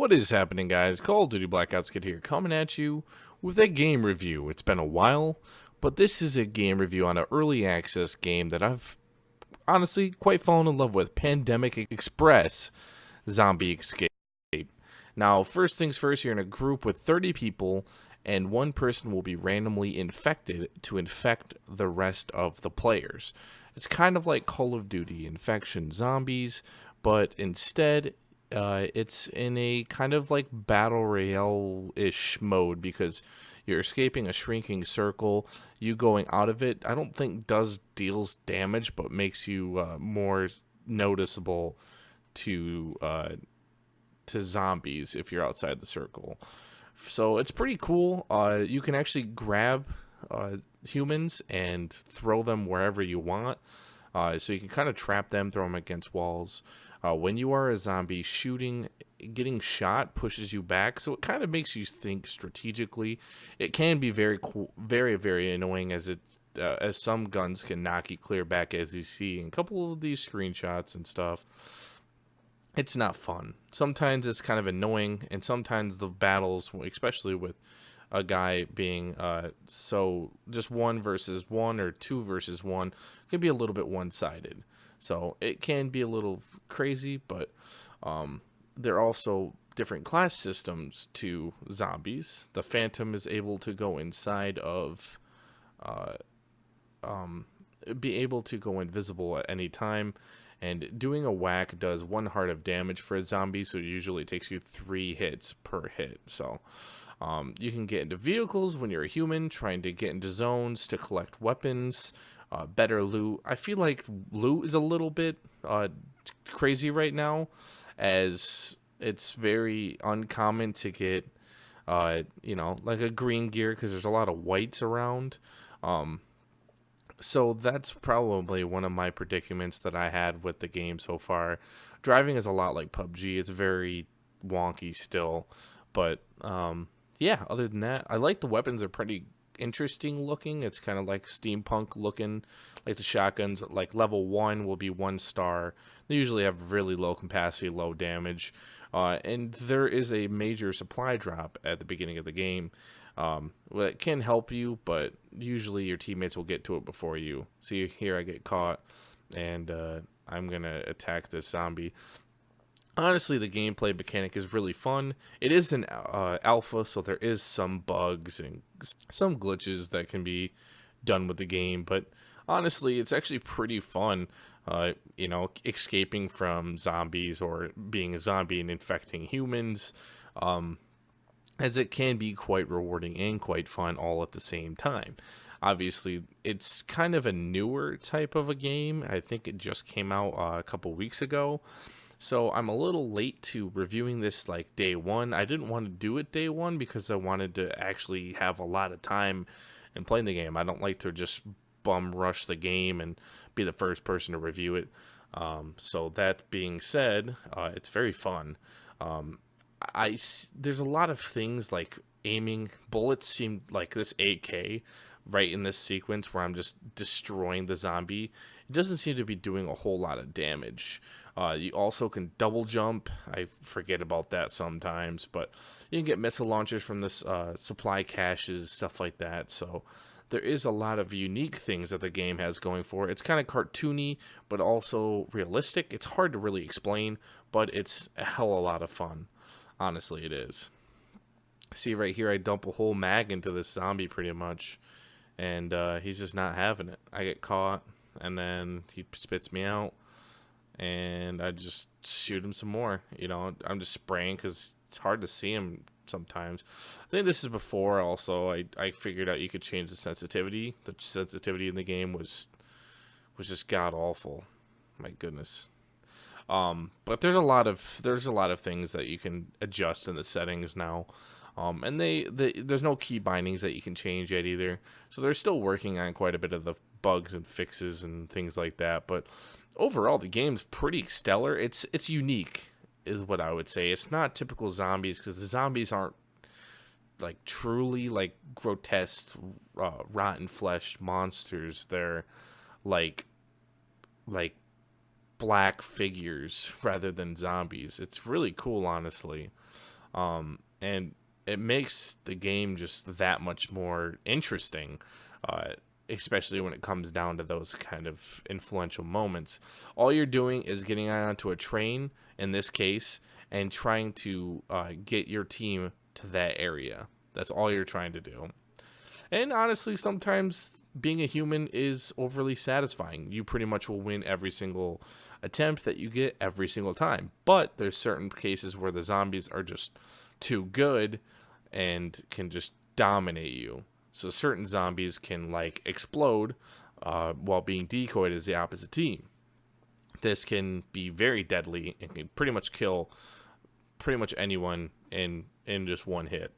What is happening, guys? Call of Duty Black Ops Kid here, coming at you with a game review. It's been a while, but this is a game review on an early access game that I've honestly quite fallen in love with, Pandemic Express Zombie Escape. Now, first things first, you're in a group with 30 people, and one person will be randomly infected to infect the rest of the players. It's kind of like Call of Duty Infection Zombies, but instead it's in a kind of like battle royale-ish mode because you're escaping a shrinking circle. You going out of it, I don't think deals damage, but makes you more noticeable to zombies if you're outside the circle. So it's pretty cool. You can actually grab humans and throw them wherever you want. So you can kind of trap them, throw them against walls. When you are a zombie, getting shot pushes you back, so it kind of makes you think strategically. It can be very cool, very, very annoying as some guns can knock you clear back, as you see in a couple of these screenshots and stuff. It's not fun. Sometimes it's kind of annoying, and sometimes the battles, especially with a guy being so just 1 versus 1 or 2 versus 1, can be a little bit one-sided. So it can be a little crazy, but there are also different class systems to zombies. The Phantom is able to go inside of, be able to go invisible at any time. And doing a whack does 1 heart of damage for a zombie, so usually it takes you 3 hits per hit. So you can get into vehicles when you're a human, trying to get into zones to collect weapons, better loot. I feel like loot is a little bit crazy right now, as it's very uncommon to get, like a green gear, because there's a lot of whites around. So that's probably one of my predicaments that I had with the game so far. Driving is a lot like PUBG. It's very wonky still. But, yeah, other than that, I like the weapons are pretty interesting looking. It's kind of like steampunk looking. Like the shotguns, like level 1 will be 1 star. They usually have really low capacity, low damage. And there is a major supply drop at the beginning of the game. Well, it can help you, but usually your teammates will get to it before you. See, here I get caught, and I'm going to attack this zombie. Honestly, the gameplay mechanic is really fun. It is an alpha, so there is some bugs and some glitches that can be done with the game, but honestly, it's actually pretty fun, escaping from zombies or being a zombie and infecting humans. As it can be quite rewarding and quite fun all at the same time. Obviously, it's kind of a newer type of a game. I think it just came out a couple weeks ago. So I'm a little late to reviewing this like day 1. I didn't want to do it day 1 because I wanted to actually have a lot of time in playing the game. I don't like to just bum rush the game and be the first person to review it. So that being said, it's very fun. There's a lot of things like aiming. Bullets seem like this AK right in this sequence where I'm just destroying the zombie. It doesn't seem to be doing a whole lot of damage. You also can double jump. I forget about that sometimes, but you can get missile launchers from this supply caches, stuff like that. So there is a lot of unique things that the game has going for it. It's kind of cartoony, but also realistic. It's hard to really explain, but it's a hell of a lot of fun. Honestly, it is. See right here, I dump a whole mag into this zombie pretty much, and he's just not having it. I get caught, and then he spits me out, and I just shoot him some more. I'm just spraying because it's hard to see him sometimes. I think this is before also I figured out you could change the sensitivity. The sensitivity in the game was just god awful. My goodness. But there's a lot of things that you can adjust in the settings now, and there's no key bindings that you can change yet either. So they're still working on quite a bit of the bugs and fixes and things like that. But overall, the game's pretty stellar. It's unique, is what I would say. It's not typical zombies because the zombies aren't like truly like grotesque, rotten flesh monsters. They're like black figures rather than zombies. It's really cool, honestly. And it makes the game just that much more interesting, especially when it comes down to those kind of influential moments. All you're doing is getting onto a train, in this case, and trying to get your team to that area. That's all you're trying to do. And honestly, sometimes being a human is overly satisfying. You pretty much will win every single attempt that you get every single time. But there's certain cases where the zombies are just too good and can just dominate you. So certain zombies can like explode while being decoyed as the opposite team. This can be very deadly and can pretty much kill pretty much anyone in just one hit.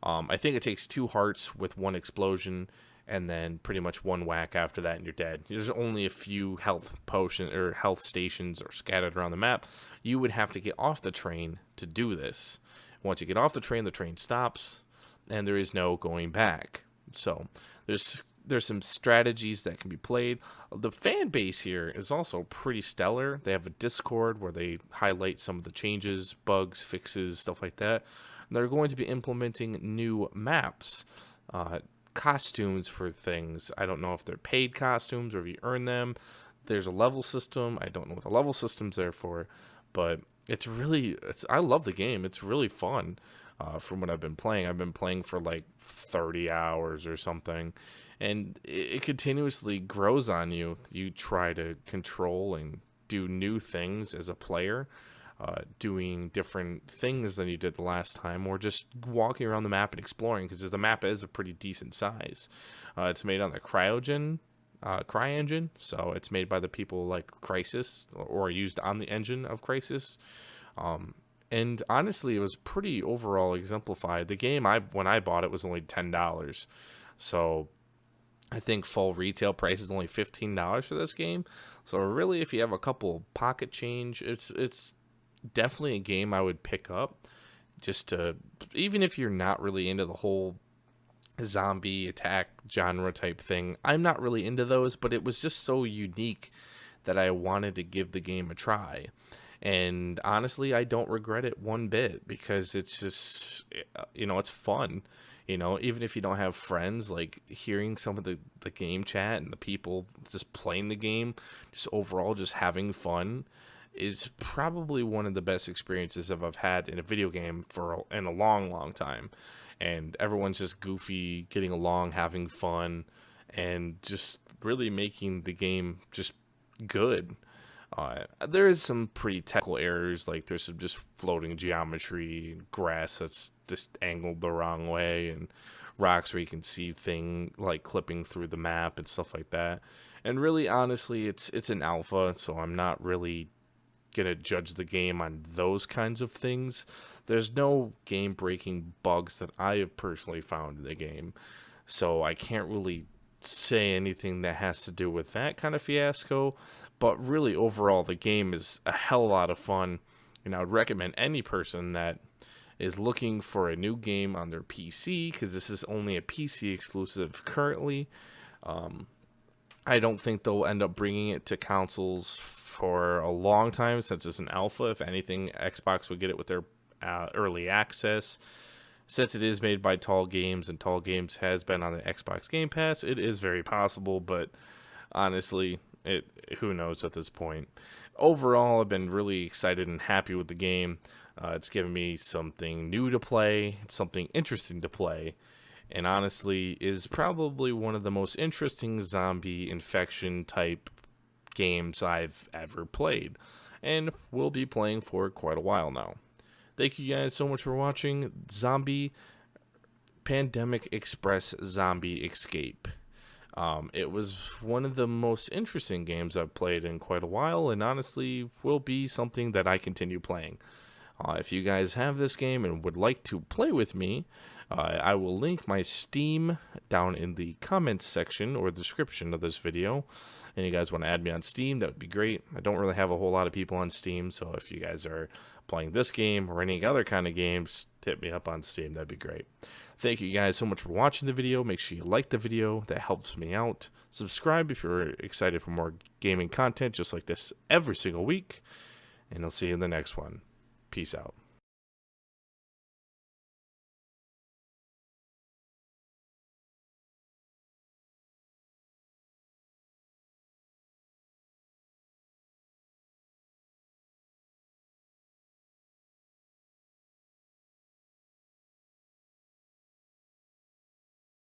I think it takes 2 hearts with 1 explosion, and then pretty much 1 whack after that, and you're dead. There's only a few health potion or health stations are scattered around the map. You would have to get off the train to do this. Once you get off the train stops, and there is no going back. So there's some strategies that can be played. The fan base here is also pretty stellar. They have a Discord where they highlight some of the changes, bugs, fixes, stuff like that. And they're going to be implementing new maps, costumes for things. I don't know if they're paid costumes or if you earn them. There's a level system. I don't know what the level system's there for, but I love the game. It's really fun. From what I've been playing for like 30 hours or something, and it continuously grows on you. You try to control and do new things as a player, doing different things than you did the last time, or just walking around the map and exploring, because the map is a pretty decent size. It's made on the CryEngine, so it's made by the people like Crysis, or used on the engine of Crysis. And honestly, it was pretty overall exemplified. The game, when I bought it, was only $10. So I think full retail price is only $15 for this game. So really, if you have a couple pocket change, it's definitely a game I would pick up. Even if you're not really into the whole zombie attack genre type thing. I'm not really into those, but it was just so unique that I wanted to give the game a try. And honestly, I don't regret it one bit, because it's just, it's fun. Even if you don't have friends, like hearing some of the game chat and the people just playing the game, just overall just having fun, is probably one of the best experiences I've had in a video game in a long, long time. And everyone's just goofy, getting along, having fun, and just really making the game just good. There is some pretty technical errors, like there's some just floating geometry, grass that's just angled the wrong way, and rocks where you can see things like clipping through the map and stuff like that. And really, honestly, it's an alpha, so I'm not really gonna judge the game on those kinds of things. There's no game-breaking bugs that I have personally found in the game, so I can't really say anything that has to do with that kind of fiasco. But really, overall, the game is a hell of a lot of fun, and I would recommend any person that is looking for a new game on their PC, because this is only a PC exclusive currently. I don't think they'll end up bringing it to consoles for a long time, since it's an alpha. If anything, Xbox would get it with their early access. Since it is made by Tall Games, and Tall Games has been on the Xbox Game Pass, it is very possible, but honestly, who knows at this point. Overall, I've been really excited and happy with the game. It's given me something new to play, something interesting to play, and honestly is probably one of the most interesting zombie infection type games I've ever played, and will be playing for quite a while now. Thank you guys so much for watching Zombie Pandemic Express Zombie Escape. It was one of the most interesting games I've played in quite a while, and honestly will be something that I continue playing. If you guys have this game and would like to play with me, I will link my Steam down in the comments section or description of this video. And you guys want to add me on Steam, that would be great. I don't really have a whole lot of people on Steam, so if you guys are playing this game or any other kind of games, hit me up on Steam, that'd be great. Thank you guys so much for watching the video. Make sure you like the video, that helps me out. Subscribe if you're excited for more gaming content just like this every single week, and I'll see you in the next one. Peace out.